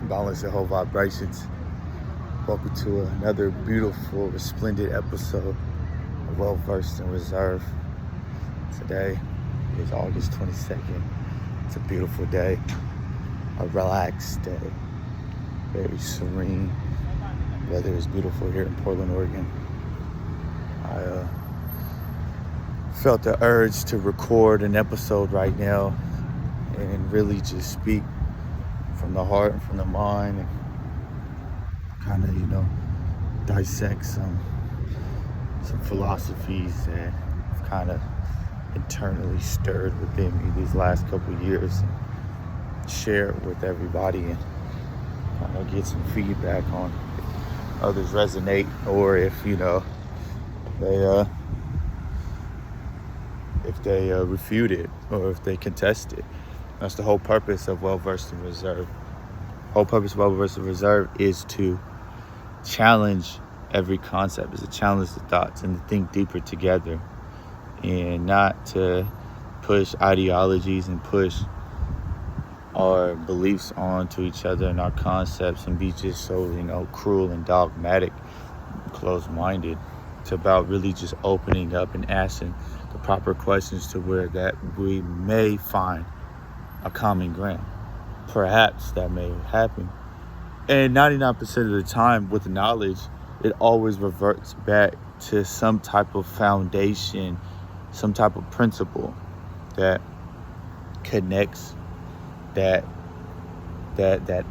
Balance and whole vibrations. Welcome to another beautiful, resplendent episode of Well Versed in Reserve. Today is August 22nd. It's a beautiful day, a relaxed day, very serene. Weather is beautiful here in Portland, Oregon. I felt the urge to record an episode right now and really just speak from the heart and from the mind and kind of, dissect some philosophies that have kind of internally stirred within me these last couple of years and share it with everybody and kind of get some feedback on if others resonate or if, they refute it or if they contest it. That's the whole purpose of Well Versed in Reserve. Whole purpose of Well Versed in Reserve is to challenge every concept, is to challenge the thoughts and to think deeper together, and not to push ideologies and push our beliefs onto each other and our concepts and be just so, cruel and dogmatic, closed-minded. It's about really just opening up and asking the proper questions to where that we may find a common ground. Perhaps that may happen. And 99% of the time with knowledge, it always reverts back to some type of foundation, some type of principle that connects that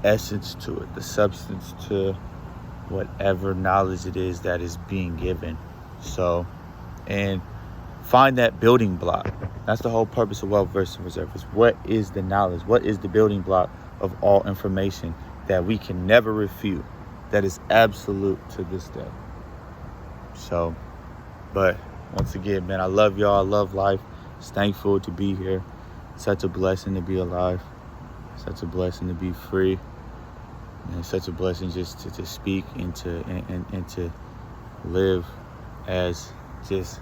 essence to it, the substance to whatever knowledge it is that is being given. So, and find that building block. That's the whole purpose of Well Versed in Reserve. Is what is the knowledge? What is the building block of all information that we can never refute? That is absolute to this day. So, but once again, man, I love y'all. I love life. It's thankful to be here. Such a blessing to be alive. Such a blessing to be free. And such a blessing just to speak and to live as just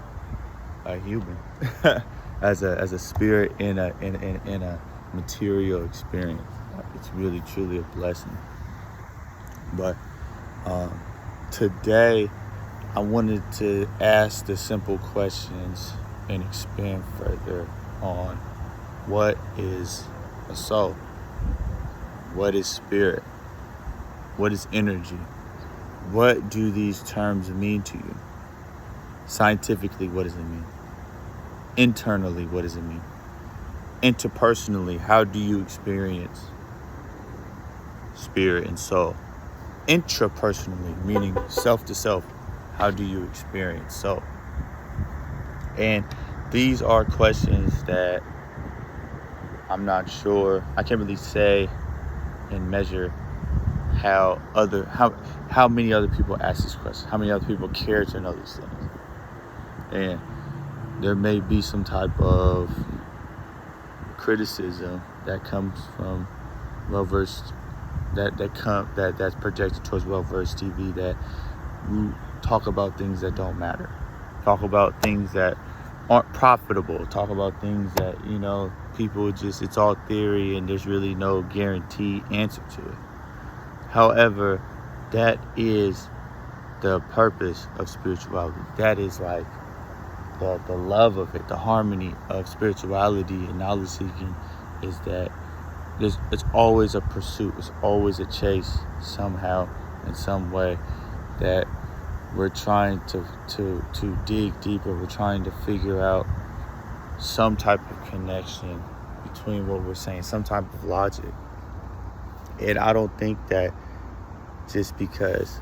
a human, as a spirit in a material experience. It's really truly a blessing. But today I wanted to ask the simple questions and expand further on what is a soul, what is spirit, what is energy, what do these terms mean to you? Scientifically, what does it mean? Internally, what does it mean? Interpersonally, how do you experience spirit and soul? Intrapersonally, meaning self to self, how do you experience soul? And these are questions that I'm not sure, I can't really say and measure how many other people ask this question, how many other people care to know these things. And there may be some type of criticism that comes from well-versed, that's projected towards Well-Versed TV, that you talk about things that don't matter, talk about things that aren't profitable, talk about things that, people just, it's all theory and there's really no guaranteed answer to it. However, that is the purpose of spirituality. That is like the love of it, the harmony of spirituality and knowledge seeking, is that it's always a pursuit, it's always a chase somehow, in some way, that we're trying to dig deeper, we're trying to figure out some type of connection between what we're saying, some type of logic. And I don't think that just because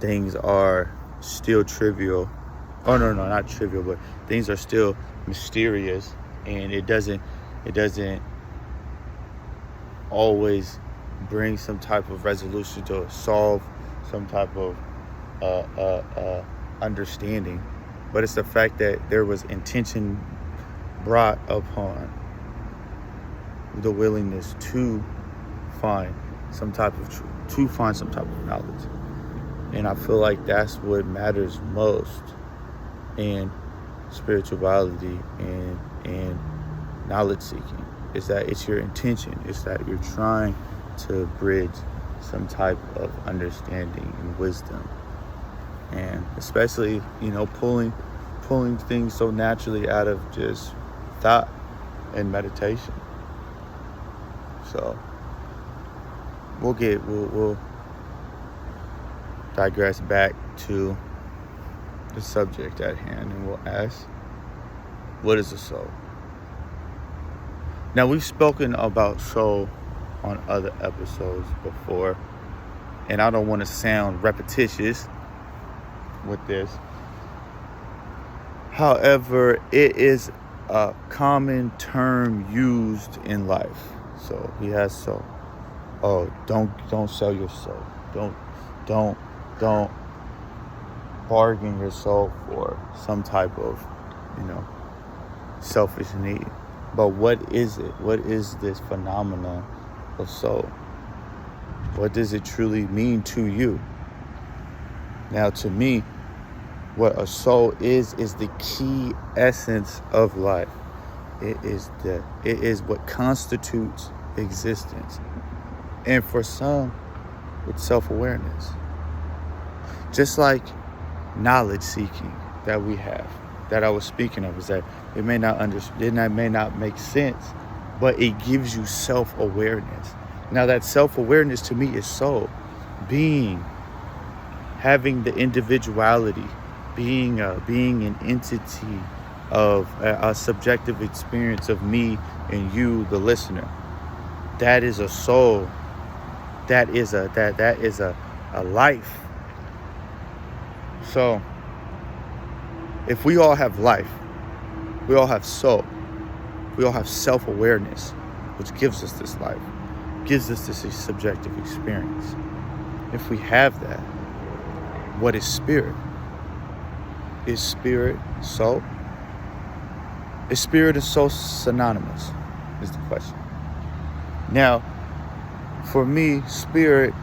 things are still trivial, not trivial, but things are still mysterious, and it doesn't always bring some type of resolution to solve some type of understanding. But it's the fact that there was intention brought upon the willingness to find some type of truth, to find some type of knowledge. And I feel like that's what matters most in spirituality and knowledge seeking, is that it's your intention. It's that you're trying to bridge some type of understanding and wisdom, and especially, pulling things so naturally out of just thought and meditation. So we'll digress back to the subject at hand, and we'll ask, what is a soul? Now, we've spoken about soul on other episodes before, and I don't want to sound repetitious with this. However, it is a common term used in life. So he has soul. Oh, don't sell your soul. Don't bargain your soul for some type of, selfish need. But what is it? What is this phenomenon of soul? What does it truly mean to you? Now, to me, what a soul is the key essence of life. It is what constitutes existence. And for some, it's self-awareness. Just like knowledge seeking that we have, that I was speaking of, is that it may not make sense, but it gives you self-awareness. Now, that self-awareness to me is soul, having the individuality, being an entity of a subjective experience of me and you, the listener. That is a soul. That is a life. So, if we all have life, we all have soul, we all have self-awareness, which gives us this life, gives us this subjective experience. If we have that, what is spirit? Is spirit soul? Is spirit and soul synonymous? Is the question. Now, for me, spirit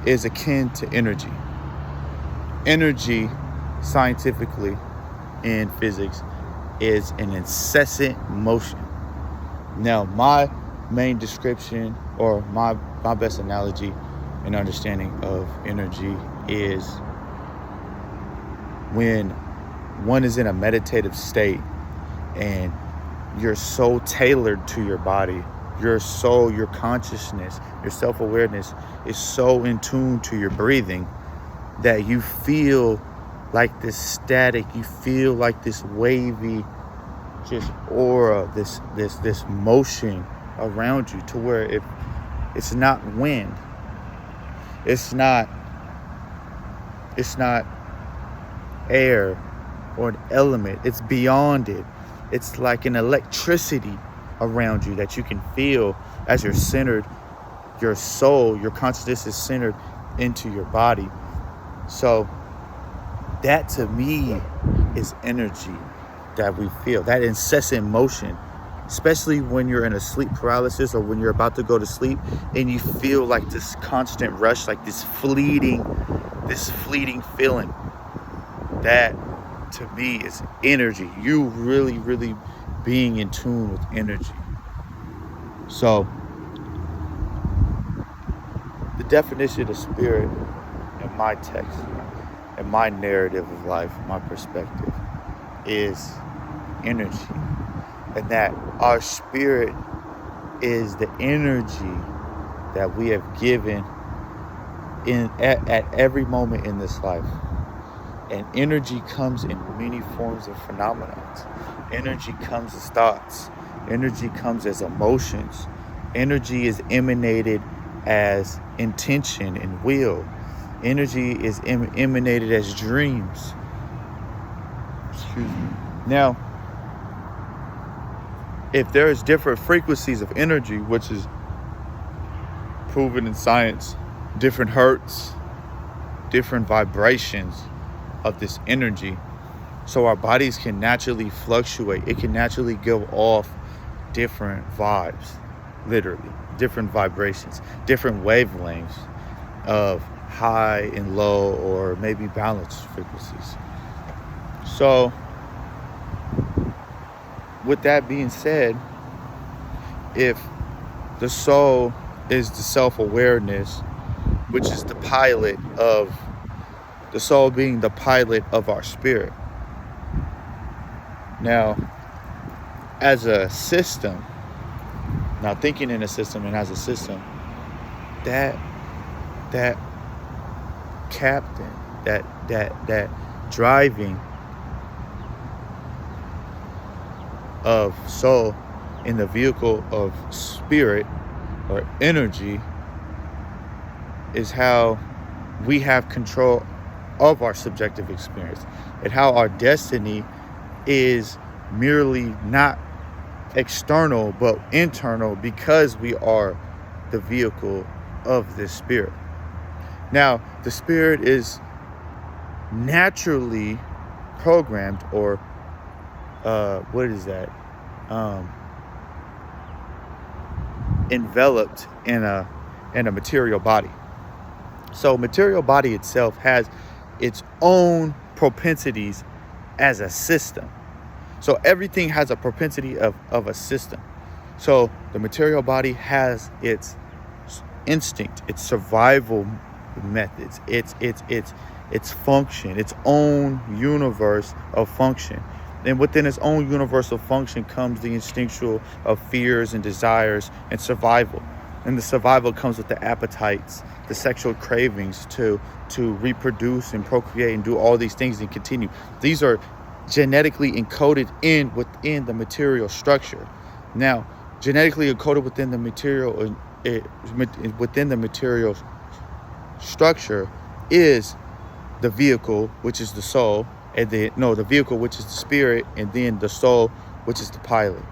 is akin to energy. Energy, scientifically, in physics, is an incessant motion. Now, my main description, or my best analogy and understanding of energy, is when one is in a meditative state and you're so tailored to your body, your soul, your consciousness, your self-awareness is so in tune to your breathing that you feel like this static, you feel like this wavy just aura, this motion around you, to where it's not wind, it's not air or an element, it's beyond it. It's like an electricity around you that you can feel as you're centered, your soul, your consciousness is centered into your body. So that to me is energy that we feel, that incessant motion, especially when you're in a sleep paralysis or when you're about to go to sleep and you feel like this constant rush, like this fleeting feeling. That to me is energy. You really, really being in tune with energy. So the definition of spirit in my text, in my narrative of life, my perspective, is energy. And that our spirit is the energy that we have given at every moment in this life. And energy comes in many forms of phenomena. Energy comes as thoughts. Energy comes as emotions. Energy is emanated as intention and will. Energy is emanated as dreams. Excuse me. Now, if there is different frequencies of energy, which is proven in science, different hertz, different vibrations of this energy, so our bodies can naturally fluctuate. It can naturally give off different vibes, literally different vibrations, different wavelengths of high and low, or maybe balanced frequencies. So with that being said, if the soul is the self-awareness which is the pilot of the soul, being the pilot of our spirit. Now, as a system, now thinking in a system and as a system, that captain, that driving of soul in the vehicle of spirit or energy is how we have control of our subjective experience, and how our destiny is merely not external but internal, because we are the vehicle of this spirit. Now, the spirit is naturally programmed, or enveloped in a material body. So material body itself has its own propensities as a system. So everything has a propensity of a system. So the material body has its instinct, its survival methods, its function, its own universe of function. And within its own universe of function comes the instinctual of fears and desires and survival. And the survival comes with the appetites, the sexual cravings to reproduce and procreate and do all these things and continue. These are genetically encoded within the material structure. Now, genetically encoded within the material structure is the vehicle, which is the soul, and the vehicle, which is the spirit, and then the soul, which is the pilot.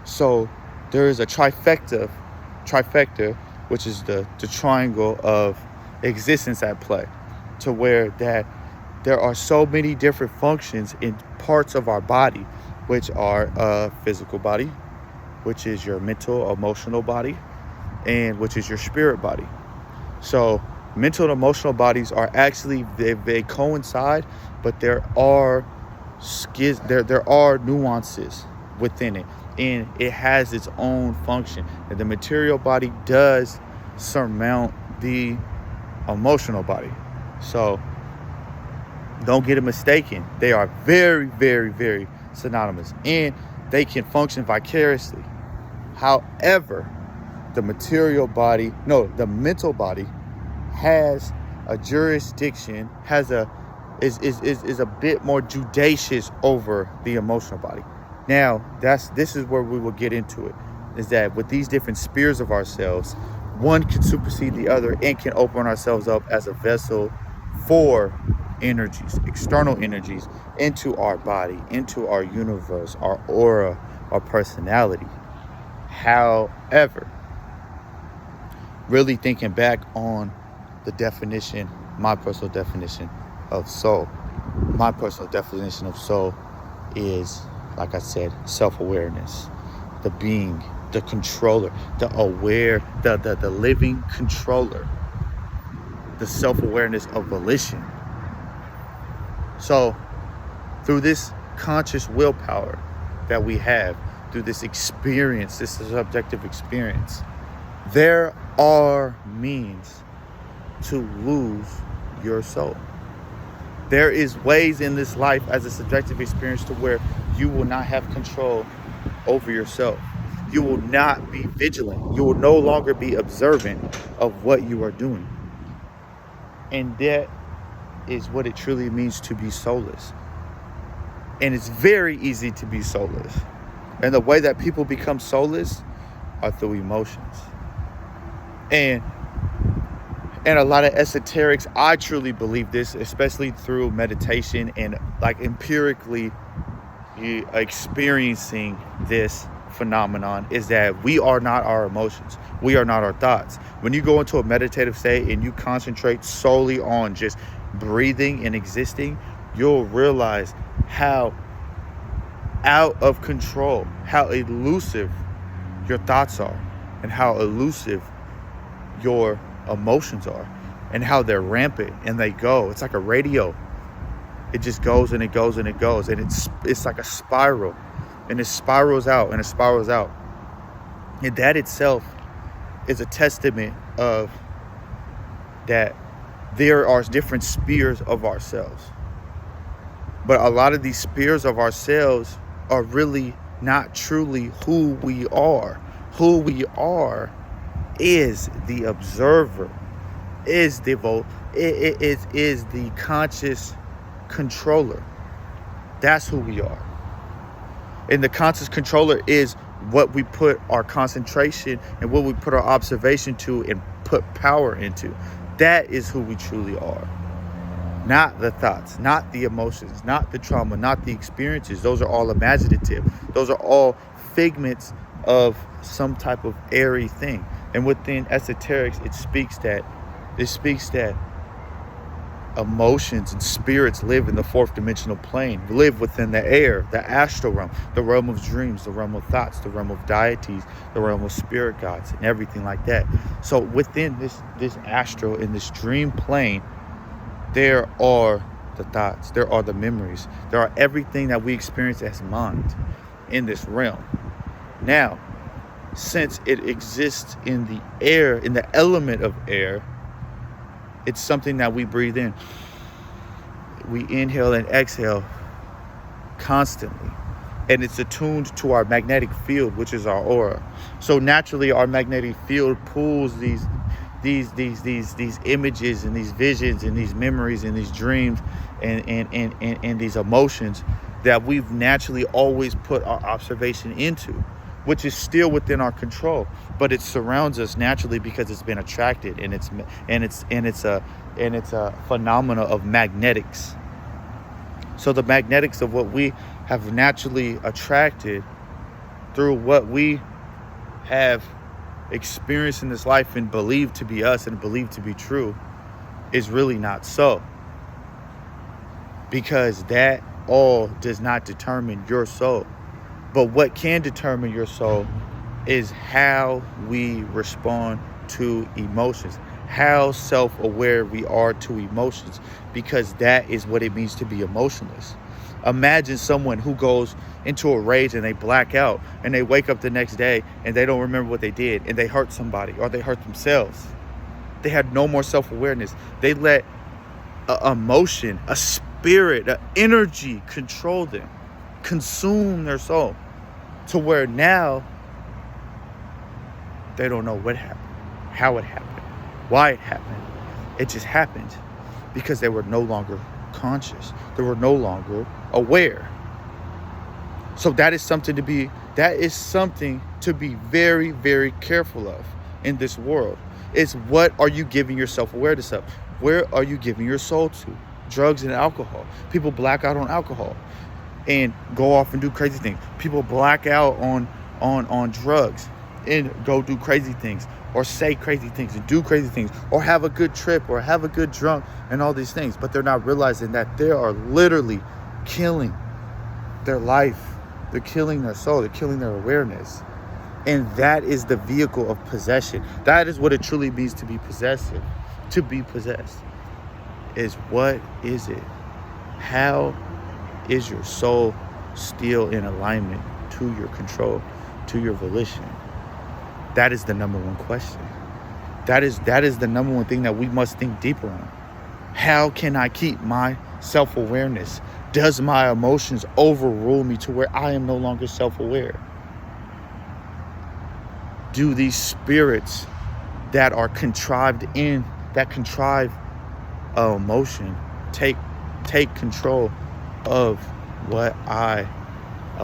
So there is a trifecta, which is the triangle of existence at play, to where that there are so many different functions in parts of our body, which are physical body, which is your mental, emotional body, and which is your spirit body. So mental and emotional bodies are actually, they coincide, but there are nuances within it, and it has its own function. And the material body does surmount the emotional body. So don't get it mistaken. They are very, very, very synonymous, and they can function vicariously. However, the mental body has a jurisdiction, is a bit more judicious over the emotional body. Now, this is where we will get into it, is that with these different spheres of ourselves, one can supersede the other and can open ourselves up as a vessel for energies, external energies, into our body, into our universe, our aura, our personality. However, really thinking back on the definition, my personal definition of soul. My personal definition of soul is, like I said, self-awareness, the being, the controller, the aware, the living controller, the self-awareness of volition. So through this conscious willpower that we have, through this experience, this subjective experience, there are means to lose your soul. There is ways in this life as a subjective experience to where you will not have control over yourself. You will not be vigilant. You will no longer be observant of what you are doing. And that is what it truly means to be soulless. And it's very easy to be soulless. And the way that people become soulless are through emotions. And a lot of esoterics, I truly believe this, especially through meditation and like empirically experiencing this phenomenon, is that we are not our emotions. We are not our thoughts. When you go into a meditative state and you concentrate solely on just breathing and existing, you'll realize how out of control, how elusive your thoughts are, and how elusive your emotions are, and how they're rampant and they go. It's like a radio. It just goes and it goes and it goes, and it's like a spiral, and it spirals out and it spirals out. And that itself is a testament of that there are different spheres of ourselves. But a lot of these spheres of ourselves are really not truly who we are. Who we are is the observer, is the is the conscious controller. That's who we are. And the conscious controller is what we put our concentration and what we put our observation to and put power into. That is who we truly are. Not the thoughts, not the emotions, not the trauma, not the experiences. Those are all imaginative. Those are all figments of some type of airy thing. And within esoterics, it speaks that emotions and spirits live in the fourth dimensional plane, live within the air, the astral realm, the realm of dreams, the realm of thoughts, the realm of deities, the realm of spirit gods, and everything like that. So within this astral, in this dream plane, there are the thoughts, there are the memories, there are everything that we experience as mind in this realm. Now, since it exists in the air, in the element of air, it's something that we breathe in. We inhale and exhale constantly. And it's attuned to our magnetic field, which is our aura. So naturally, our magnetic field pulls these images and these visions and these memories and these dreams and these emotions that we've naturally always put our observation into, which is still within our control, but it surrounds us naturally because it's been attracted, and it's a phenomena of magnetics. So the magnetics of what we have naturally attracted through what we have experienced in this life and believed to be us and believed to be true is really not so, because that all does not determine your soul. But what can determine your soul is how we respond to emotions, how self-aware we are to emotions, because that is what it means to be emotionless. Imagine someone who goes into a rage and they black out and they wake up the next day and they don't remember what they did and they hurt somebody or they hurt themselves. They had no more self-awareness. They let emotion, a spirit, an energy control them, consume their soul, to where now they don't know what happened, how it happened, why it happened. It just happened because they were no longer conscious. They were no longer aware. So that is something to be very, very careful of in this world. It's what are you giving yourself awareness of? Where are you giving your soul to? Drugs and alcohol. People black out on alcohol and go off and do crazy things. People black out on drugs and go do crazy things, or say crazy things and do crazy things, or have a good trip or have a good drunk and all these things. But they're not realizing that they are literally killing their life. They're killing their soul. They're killing their awareness. And that is the vehicle of possession. That is what it truly means to be possessive. To be possessed is, what is it? How is your soul still in alignment to your control, to your volition? That is the number one question. That is the number one thing that we must think deeper on. How can I keep my self-awareness? Does my emotions overrule me to where I am no longer self-aware? Do these spirits that are contrived emotion take control of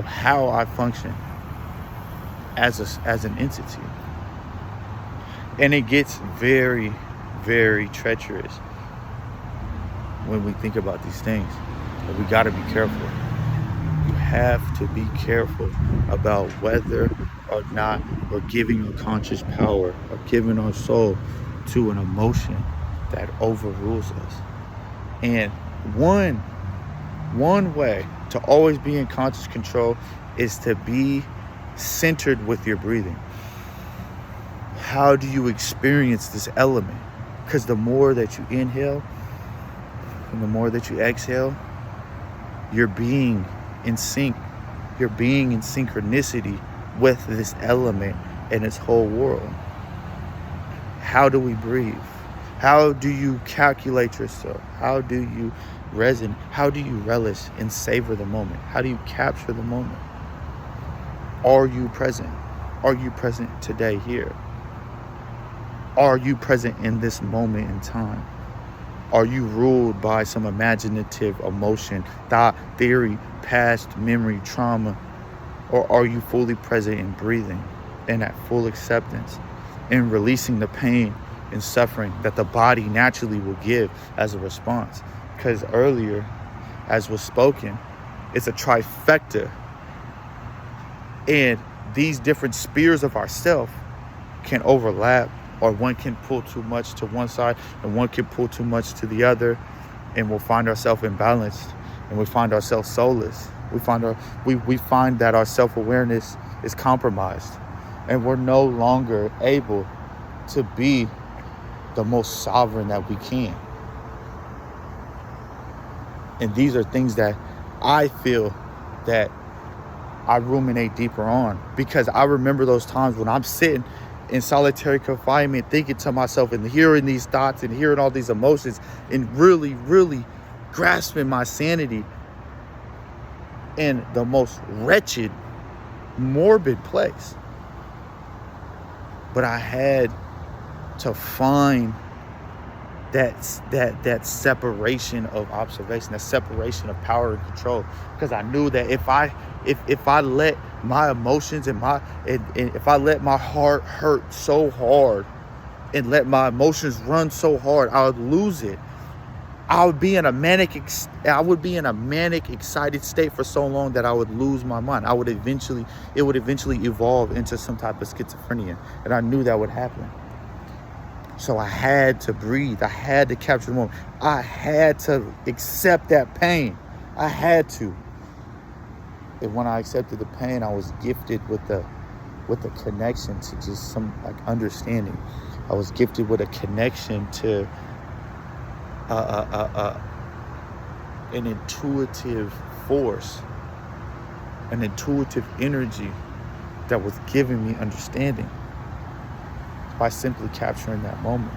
how I function as an entity? And it gets very, very treacherous when we think about these things. But we got to be careful. You have to be careful about whether or not we're giving a conscious power or giving our soul to an emotion that overrules us. And one way to always be in conscious control is to be centered with your breathing. How do you experience this element? Because the more that you inhale and the more that you exhale, you're being in sync. You're being in synchronicity with this element and its whole world. How do we breathe? How do you calculate yourself? How do you resonate? How do you relish and savor the moment? How do you capture the moment? Are you present? Are you present today here? Are you present in this moment in time? Are you ruled by some imaginative emotion, thought, theory, past, memory, trauma? Or are you fully present in breathing and at full acceptance and releasing the pain and suffering that the body naturally will give as a response? Because earlier, as was spoken, it's a trifecta. And these different spheres of ourself can overlap, or one can pull too much to one side and one can pull too much to the other, and we'll find ourselves imbalanced and we find ourselves soulless. We find that our self-awareness is compromised and we're no longer able to be the most sovereign that we can. And these are things that I feel that I ruminate deeper on, because I remember those times when I'm sitting in solitary confinement thinking to myself and hearing these thoughts and hearing all these emotions and really, really grasping my sanity in the most wretched, morbid place. But I had to find that separation of observation, that separation of power and control, because I knew that if I let my emotions and if I let my heart hurt so hard and let my emotions run so hard, I would lose it. I would be in a manic excited state for so long that I would lose my mind. It would eventually evolve into some type of schizophrenia, and I knew that would happen. So I had to breathe. I had to capture the moment. I had to accept that pain. I had to. And when I accepted the pain, I was gifted with a connection to just some understanding. I was gifted with a connection to an intuitive force, an intuitive energy that was giving me understanding by simply capturing that moment.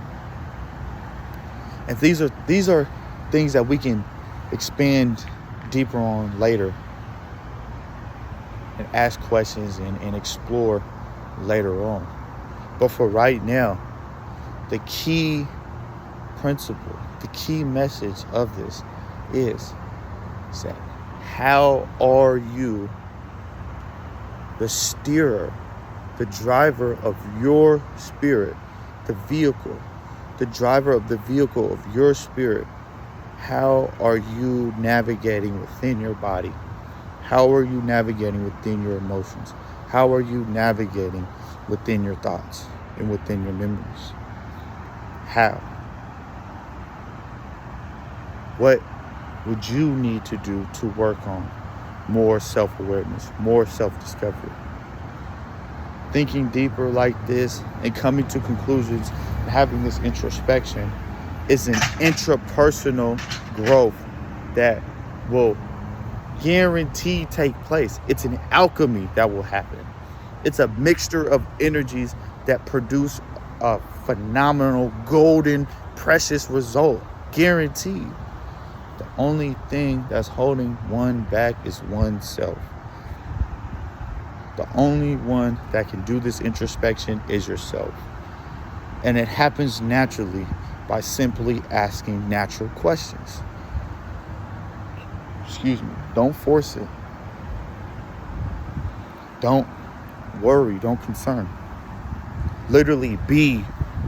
And these are things that we can expand deeper on later and ask questions and explore later on. But for right now, the key principle, the key message of this is that how are you the steerer, the driver of your spirit, the vehicle, the driver of the vehicle of your spirit? How are you navigating within your body? How are you navigating within your emotions? How are you navigating within your thoughts and within your memories? How? What would you need to do to work on more self-awareness, more self-discovery? Thinking deeper like this and coming to conclusions and having this introspection is an intrapersonal growth that will guarantee take place. It's an alchemy that will happen. It's a mixture of energies that produce a phenomenal, golden, precious result. Guaranteed. The only thing that's holding one back is oneself. The only one that can do this introspection is yourself. And it happens naturally by simply asking natural questions. Excuse me. Don't force it. Don't worry. Don't concern. Literally be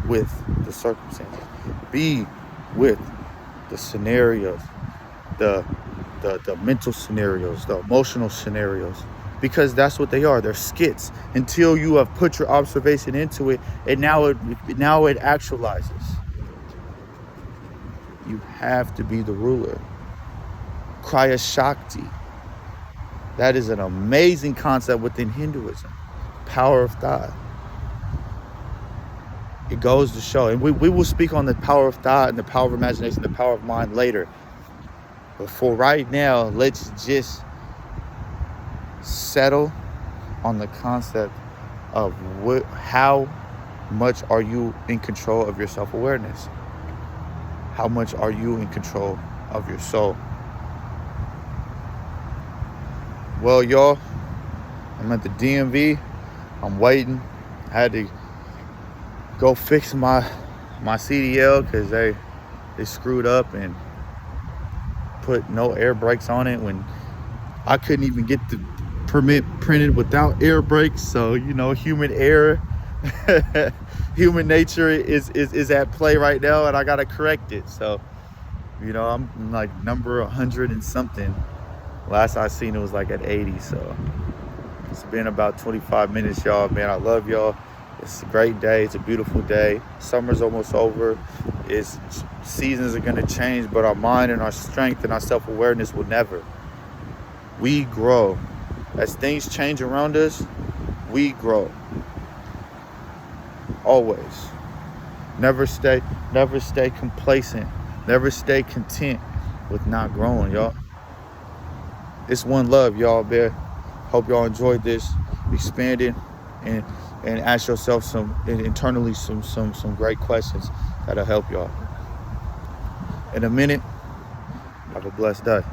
with the circumstances. Be with the scenarios, the mental scenarios, the emotional scenarios, because that's what they are. They're skits until you have put your observation into it, and now it actualizes. You have to be the ruler. Kriya Shakti. That is an amazing concept within Hinduism. Power of thought. It goes to show, and we will speak on the power of thought and the power of imagination, the power of mind later. But for right now, let's just settle on the concept of how much are you in control of your self-awareness. How much are you in control of your soul? Well, y'all, I'm at the DMV. I'm waiting. I had to go fix my CDL because they screwed up and put no air brakes on it when I couldn't even get the permit printed without air brakes. So, human error, human nature is at play right now, and I gotta correct it. So, I'm like number 100 and something. Last I seen it was like at 80. So it's been about 25 minutes, y'all. Man, I love y'all. It's a great day. It's a beautiful day. Summer's almost over. Seasons are gonna change, but our mind and our strength and our self-awareness will never. We grow. As things change around us, we grow. Always. Never stay complacent. Never stay content with not growing, y'all. It's one love, y'all. Hope y'all enjoyed this. Expanding and ask yourself internally some great questions that'll help y'all. In a minute, have a blessed day.